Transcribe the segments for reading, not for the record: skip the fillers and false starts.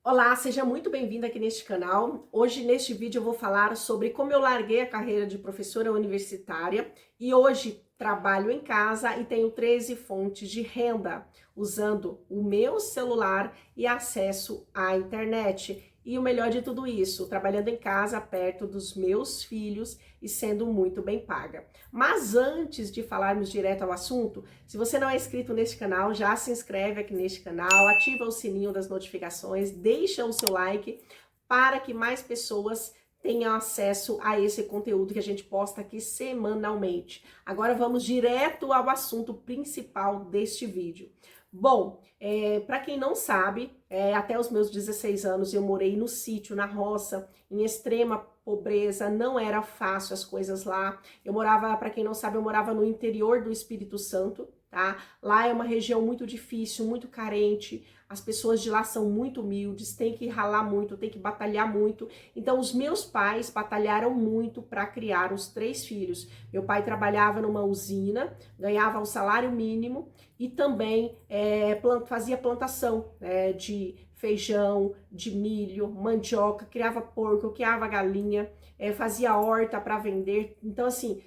Olá, seja muito bem-vindo aqui neste canal. Hoje, neste vídeo, eu vou falar sobre como eu larguei a carreira de professora universitária e hoje trabalho em casa e tenho 13 fontes de renda, usando o meu celular e acesso à internet. E o melhor de tudo isso, trabalhando em casa, perto dos meus filhos e sendo muito bem paga. Mas antes de falarmos direto ao assunto, se você não é inscrito neste canal, já se inscreve aqui neste canal, ativa o sininho das notificações, deixa o seu like para que mais pessoas tenham acesso a esse conteúdo que a gente posta aqui semanalmente. Agora vamos direto ao assunto principal deste vídeo. Bom, para quem não sabe, até os meus 16 anos eu morei no sítio, na roça, em extrema pobreza, não era fácil as coisas lá. Eu morava, para quem não sabe, eu morava no interior do Espírito Santo, tá? Lá é uma região muito difícil, muito carente, as pessoas de lá são muito humildes, tem que ralar muito, tem que batalhar muito. Então, os meus pais batalharam muito para criar os 3 filhos. Meu pai trabalhava numa usina, ganhava o salário mínimo e também fazia plantação de feijão, de milho, mandioca, criava porco, criava galinha, fazia horta para vender. Então, assim,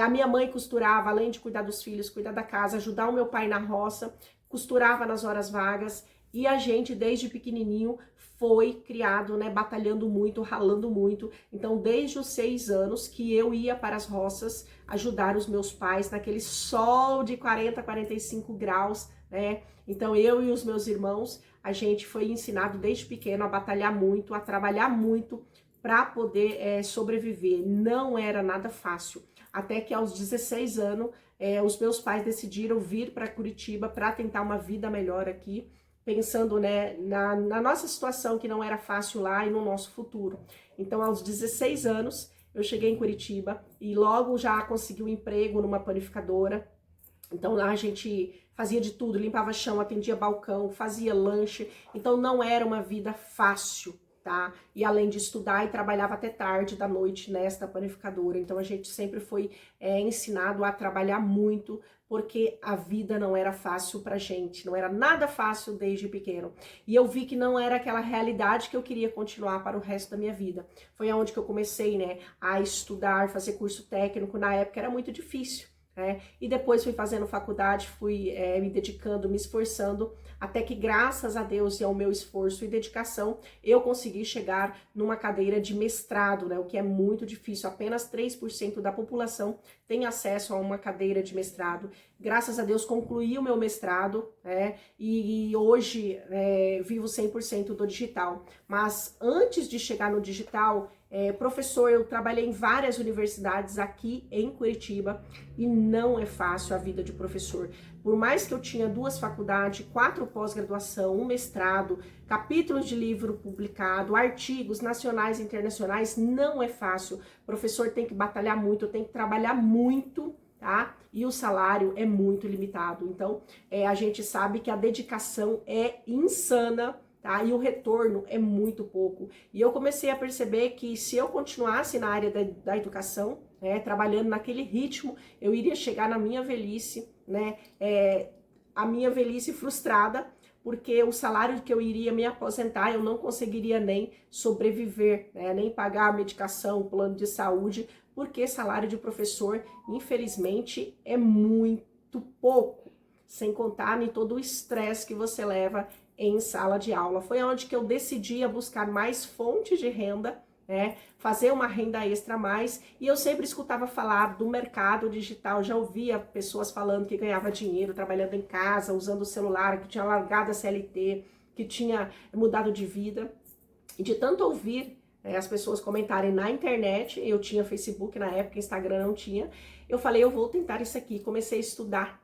a minha mãe costurava, além de cuidar dos filhos, cuidar da casa, ajudar o meu pai na roça, costurava nas horas vagas. E a gente, desde pequenininho, foi criado, né, batalhando muito, ralando muito. Então, desde os 6 anos que eu ia para as roças ajudar os meus pais naquele sol de 40, 45 graus, né? Então, eu e os meus irmãos, a gente foi ensinado desde pequeno a batalhar muito, a trabalhar muito para poder sobreviver. Não era nada fácil. Até que aos 16 anos, os meus pais decidiram vir para Curitiba para tentar uma vida melhor aqui, pensando, né, na nossa situação que não era fácil lá e no nosso futuro. Então, aos 16 anos, eu cheguei em Curitiba e logo já consegui um emprego numa panificadora. Então lá a gente fazia de tudo, limpava chão, atendia balcão, fazia lanche. Então não era uma vida fácil, tá? E além de estudar, e trabalhava até tarde da noite nesta panificadora. Então a gente sempre foi ensinado a trabalhar muito, porque a vida não era fácil pra gente, não era nada fácil desde pequeno. E eu vi que não era aquela realidade que eu queria continuar para o resto da minha vida. Foi aonde que eu comecei, né, a estudar, fazer curso técnico. Na época era muito difícil. E depois fui fazendo faculdade, fui me dedicando, me esforçando, até que graças a Deus e ao meu esforço e dedicação, eu consegui chegar numa cadeira de mestrado, né, o que é muito difícil, apenas 3% da população tem acesso a uma cadeira de mestrado. Graças a Deus concluí o meu mestrado, e hoje vivo 100% do digital. Mas antes de chegar no digital, professor, eu trabalhei em várias universidades aqui em Curitiba e não é fácil a vida de professor. Por mais que eu tinha 2 faculdades, 4 pós-graduação, um mestrado, capítulos de livro publicado, artigos nacionais e internacionais, não é fácil. O professor tem que batalhar muito, tem que trabalhar muito, tá? E o salário é muito limitado. Então, a gente sabe que a dedicação é insana, tá? E o retorno é muito pouco. E eu comecei a perceber que se eu continuasse na área da educação, trabalhando naquele ritmo, eu iria chegar na minha velhice, né? A minha velhice frustrada, porque o salário que eu iria me aposentar, eu não conseguiria nem sobreviver, nem pagar a medicação, plano de saúde, porque salário de professor, infelizmente, é muito pouco, sem contar em todo o estresse que você leva em sala de aula. Foi onde que eu decidi buscar mais fontes de renda, fazer uma renda extra a mais, e eu sempre escutava falar do mercado digital, já ouvia pessoas falando que ganhava dinheiro trabalhando em casa, usando o celular, que tinha largado a CLT, que tinha mudado de vida, e de tanto ouvir as pessoas comentarem na internet, eu tinha Facebook na época, Instagram não tinha, eu falei, eu vou tentar isso aqui, comecei a estudar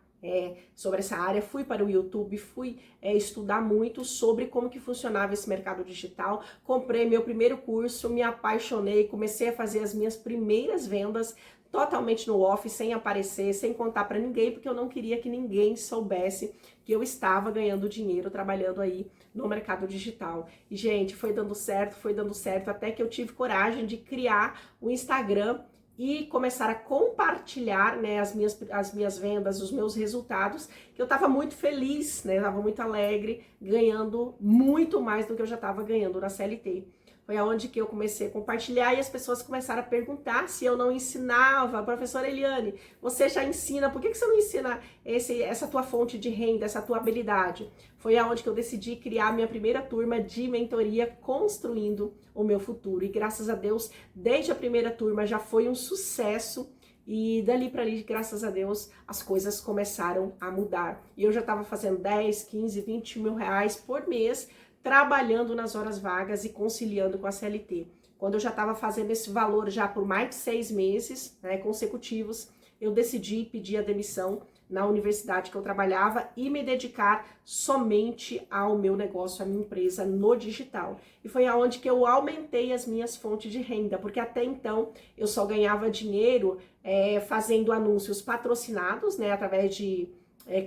sobre essa área, fui para o YouTube, fui estudar muito sobre como que funcionava esse mercado digital, comprei meu primeiro curso, me apaixonei, comecei a fazer as minhas primeiras vendas totalmente no off, sem aparecer, sem contar para ninguém, porque eu não queria que ninguém soubesse que eu estava ganhando dinheiro trabalhando aí no mercado digital. E, gente, foi dando certo, até que eu tive coragem de criar o Instagram e começar a compartilhar, né, as minhas vendas, os meus resultados, que eu estava muito feliz, né, estava muito alegre, ganhando muito mais do que eu já estava ganhando na CLT. Foi aonde que eu comecei a compartilhar e as pessoas começaram a perguntar se eu não ensinava. Professora Eliane, você já ensina, por que você não ensina essa tua fonte de renda, essa tua habilidade? Foi aonde que eu decidi criar minha primeira turma de mentoria Construindo o Meu Futuro. E graças a Deus, desde a primeira turma já foi um sucesso. E dali para ali, graças a Deus, as coisas começaram a mudar. E eu já estava fazendo 10, 15, 20 mil reais por mês, trabalhando nas horas vagas e conciliando com a CLT. Quando eu já estava fazendo esse valor já por mais de 6 meses, né, consecutivos, eu decidi pedir a demissão na universidade que eu trabalhava e me dedicar somente ao meu negócio, à minha empresa no digital. E foi aonde que eu aumentei as minhas fontes de renda, porque até então eu só ganhava dinheiro fazendo anúncios patrocinados, né, através de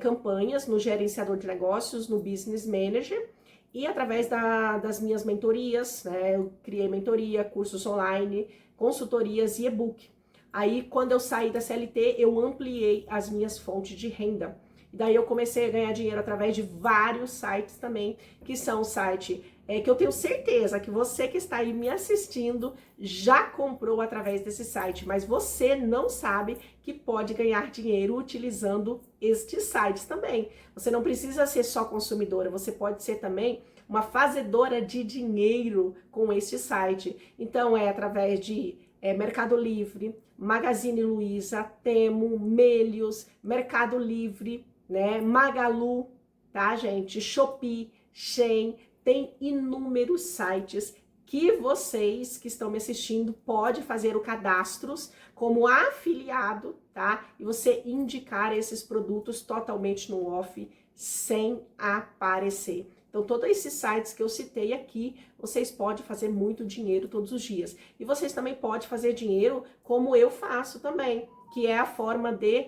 campanhas no gerenciador de negócios, no Business Manager, e através das minhas mentorias, né, eu criei mentoria, cursos online, consultorias e e-book. Aí, quando eu saí da CLT, eu ampliei as minhas fontes de renda. E daí eu comecei a ganhar dinheiro através de vários sites também, que são o site que eu tenho certeza que você que está aí me assistindo já comprou através desse site, mas você não sabe que pode ganhar dinheiro utilizando estes sites também. Você não precisa ser só consumidora, você pode ser também uma fazedora de dinheiro com este site. Então é através de Mercado Livre, Magazine Luiza, Temu, Melios, Mercado Livre, né, Magalu, tá, gente? Shopee, Shein, tem inúmeros sites que vocês que estão me assistindo pode fazer o cadastro como afiliado, tá? E você indicar esses produtos totalmente no off, sem aparecer. Então, todos esses sites que eu citei aqui, vocês podem fazer muito dinheiro todos os dias. E vocês também podem fazer dinheiro como eu faço também, que é a forma de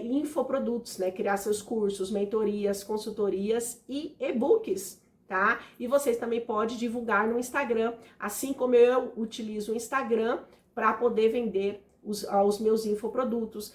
infoprodutos, né? Criar seus cursos, mentorias, consultorias e e-books, tá? E vocês também podem divulgar no Instagram, assim como eu utilizo o Instagram para poder vender os meus infoprodutos.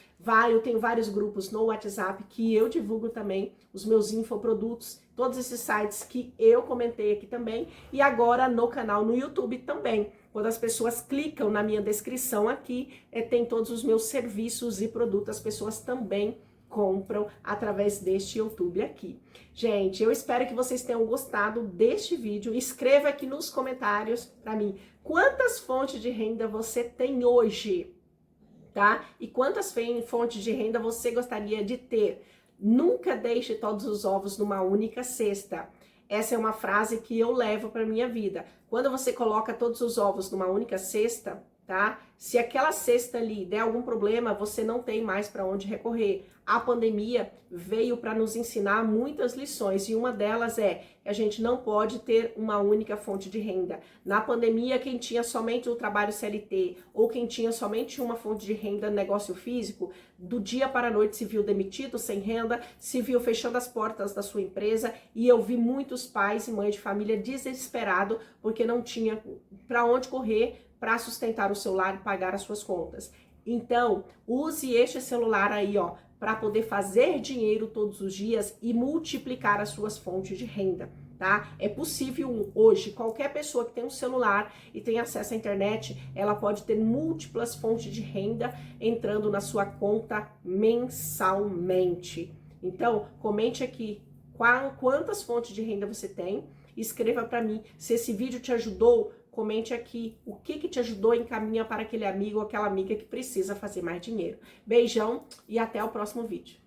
Eu tenho vários grupos no WhatsApp que eu divulgo também os meus infoprodutos, todos esses sites que eu comentei aqui também, e agora no canal no YouTube também. Quando as pessoas clicam na minha descrição aqui, tem todos os meus serviços e produtos, as pessoas também compram através deste YouTube aqui. Gente, eu espero que vocês tenham gostado deste vídeo. Escreva aqui nos comentários para mim quantas fontes de renda você tem hoje, tá? E quantas fontes de renda você gostaria de ter? Nunca deixe todos os ovos numa única cesta. Essa é uma frase que eu levo para minha vida. Quando você coloca todos os ovos numa única cesta, tá? Se aquela cesta ali der algum problema, você não tem mais para onde recorrer. A pandemia veio para nos ensinar muitas lições e uma delas é que a gente não pode ter uma única fonte de renda. Na pandemia, quem tinha somente o trabalho CLT ou quem tinha somente uma fonte de renda no negócio físico, do dia para a noite se viu demitido, sem renda, se viu fechando as portas da sua empresa, e eu vi muitos pais e mães de família desesperados porque não tinha para onde correr para sustentar o seu lar e pagar as suas contas. Então, use este celular aí, ó, para poder fazer dinheiro todos os dias e multiplicar as suas fontes de renda, tá? É possível hoje, qualquer pessoa que tem um celular e tem acesso à internet, ela pode ter múltiplas fontes de renda entrando na sua conta mensalmente. Então, comente aqui quantas fontes de renda você tem, escreva para mim se esse vídeo te ajudou. Comente aqui o que te ajudou, encaminha para aquele amigo ou aquela amiga que precisa fazer mais dinheiro. Beijão e até o próximo vídeo.